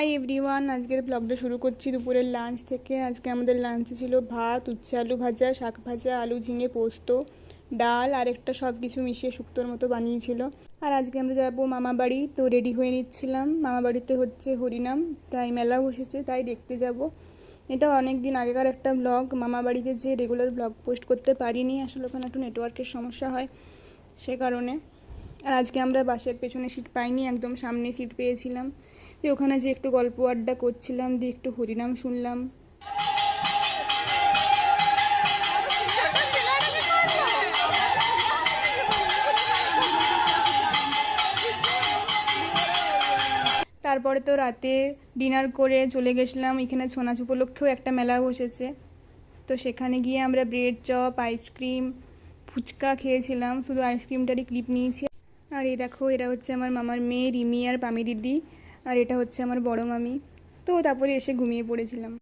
Hi everyone, আজকের ব্লগটা শুরু করছি দুপুরের লাঞ্চ থেকে। আজকে আমাদের লাঞ্চে ছিল ভাত, উচ্ছে আলু ভাজা, শাক ভাজা, আলু ঝিঙে পোস্ত, ডাল আর একটা সব কিছু মিশিয়ে শুক্তোর মতো বানিয়েছিল। আর আজকে আমরা যাবো মামা বাড়ি, তো রেডি হয়ে নিচ্ছিলাম। মামা বাড়িতে হচ্ছে হরিনাম, তাই মেলা বসেছে, তাই দেখতে যাব। এটা অনেক দিন আগেকার একটা ব্লগ। মামা বাড়িতে যে রেগুলার ব্লগ পোস্ট করতে পারিনি, আসলে ওখানে একটু নেটওয়ার্কের সমস্যা হয়, সে কারণে। আর আজকে আমরা বাসের পেছনে সিট পাইনি, একদম সামনে সিট পেয়েছিলাম। তো ওখানে যে একটু গল্প আড্ডা করছিলাম, দিয়ে একটু হরিনাম শুনলাম। তারপরে তো রাতে ডিনার করে চলে গেছিলাম। এখানে ছৌ নাচ উপলক্ষেও একটা মেলা বসেছে, তো সেখানে গিয়ে আমরা ব্রেড চপ, আইসক্রিম, ফুচকা খেয়েছিলাম। শুধু আইসক্রিমটারই ক্লিপ নিয়েছি। আর এই দেখো, এরা হচ্ছে আমার মামার মেয়ে রিমি আর পামি দিদি, আর এটা হচ্ছে আমার বড় মামি। তো তারপরে এসে ঘুমিয়ে পড়েছিলাম।